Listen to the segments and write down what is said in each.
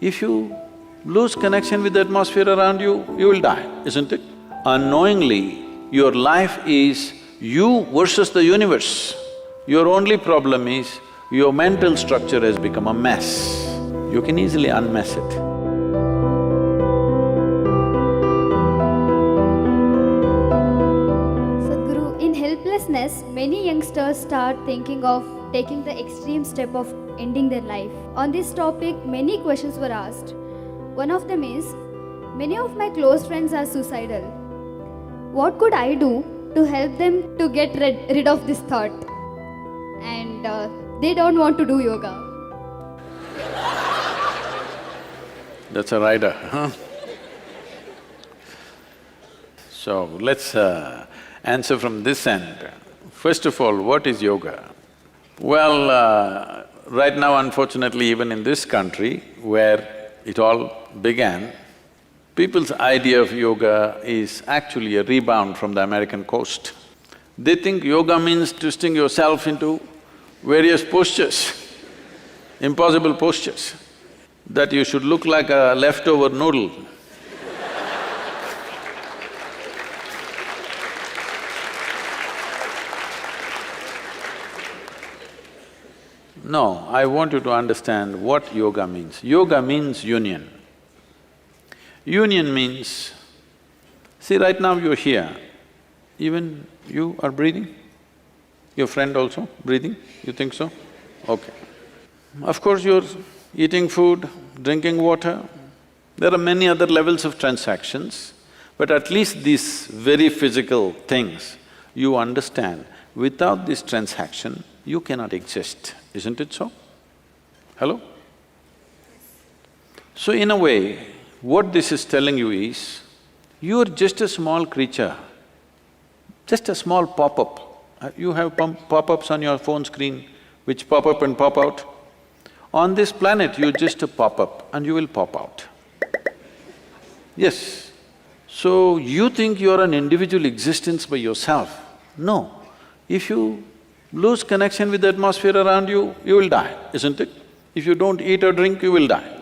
If you lose connection with the atmosphere around you, you will die, isn't it? Unknowingly, your life is you versus the universe. Your only problem is your mental structure has become a mess. You can easily unmess it. Sadhguru, in helplessness, many youngsters start thinking of taking the extreme step of ending their life. On this topic, many questions were asked. One of them is, many of my close friends are suicidal. What could I do to help them to get rid of this thought? And they don't want to do yoga. That's a rider, huh? So, let's answer from this end. First of all, what is yoga? Well, right now unfortunately even in this country where it all began, people's idea of yoga is actually a rebound from the American coast. They think yoga means twisting yourself into various postures, impossible postures, that you should look like a leftover noodle. No, I want you to understand what yoga means. Yoga means union. Union means, see right now you're here, even you are breathing? Your friend also breathing? You think so? Okay. Of course you're eating food, drinking water, there are many other levels of transactions, but at least these very physical things, you understand, without this transaction, you cannot exist, isn't it so? Hello? So in a way, what this is telling you is, you're just a small creature, just a small pop-up. You have pop-ups on your phone screen which pop up and pop out. On this planet, you're just a pop-up and you will pop out. Yes. So, you think you're an individual existence by yourself. No. If you lose connection with the atmosphere around you, you will die, isn't it? If you don't eat or drink, you will die.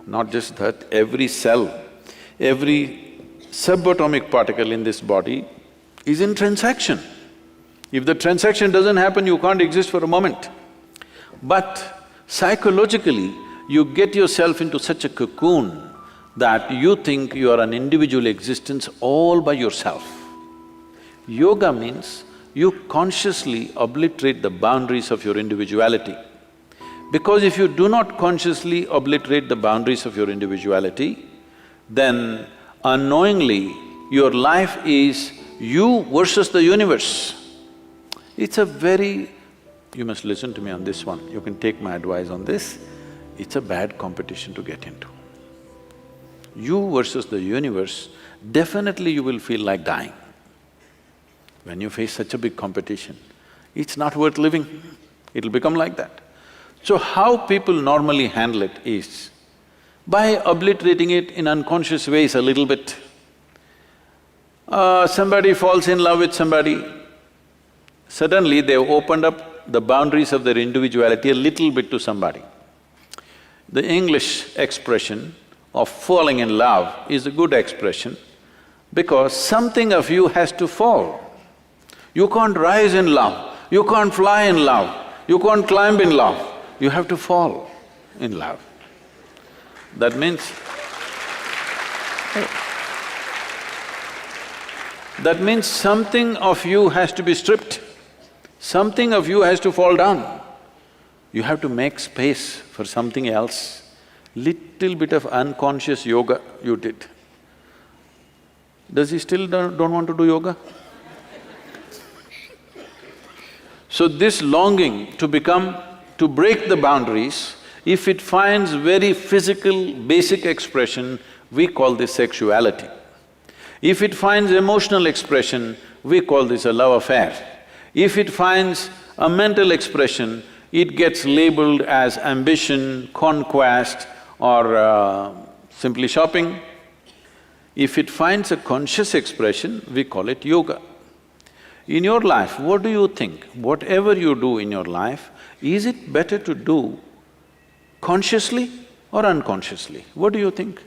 Not just that, every cell, every subatomic particle in this body is in transaction. If the transaction doesn't happen, you can't exist for a moment. But psychologically, you get yourself into such a cocoon that you think you are an individual existence all by yourself. Yoga means you consciously obliterate the boundaries of your individuality. Because if you do not consciously obliterate the boundaries of your individuality, then unknowingly your life is you versus the universe. It's a very… you must listen to me on this one, you can take my advice on this, it's a bad competition to get into. You versus the universe, definitely you will feel like dying. When you face such a big competition, it's not worth living, it'll become like that. So how people normally handle it is, by obliterating it in unconscious ways a little bit. Somebody falls in love with somebody, suddenly they've opened up the boundaries of their individuality a little bit to somebody. The English expression of falling in love is a good expression because something of you has to fall. You can't rise in love, you can't fly in love, you can't climb in love, you have to fall in love. That means… that means something of you has to be stripped. Something of you has to fall down. You have to make space for something else. Little bit of unconscious yoga you did. Does he still don't want to do yoga? So this longing to break the boundaries, if it finds very physical, basic expression, we call this sexuality. If it finds emotional expression, we call this a love affair. If it finds a mental expression, it gets labeled as ambition, conquest or simply shopping. If it finds a conscious expression, we call it yoga. In your life, what do you think? Whatever you do in your life, is it better to do consciously or unconsciously? What do you think?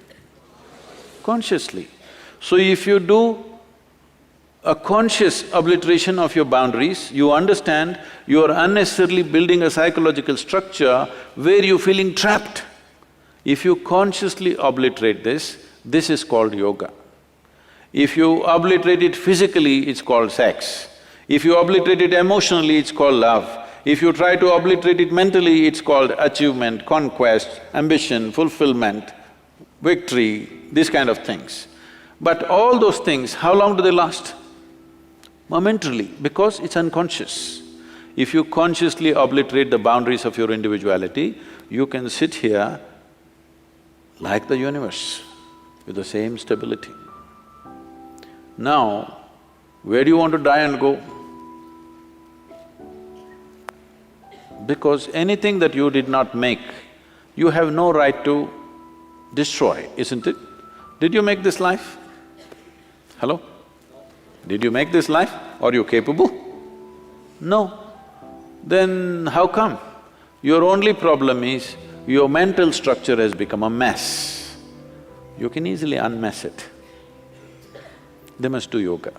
Consciously. So if you do a conscious obliteration of your boundaries, you understand you are unnecessarily building a psychological structure where you're feeling trapped. If you consciously obliterate this is called yoga. If you obliterate it physically, it's called sex. If you obliterate it emotionally, it's called love. If you try to obliterate it mentally, it's called achievement, conquest, ambition, fulfillment, victory, these kind of things. But all those things, how long do they last? Momentarily, because it's unconscious. If you consciously obliterate the boundaries of your individuality, you can sit here like the universe with the same stability. Now, where do you want to die and go? Because anything that you did not make, you have no right to destroy, isn't it? Did you make this life? Hello? Did you make this life? Are you capable? No. Then how come? Your only problem is your mental structure has become a mess. You can easily unmess it. They must do yoga.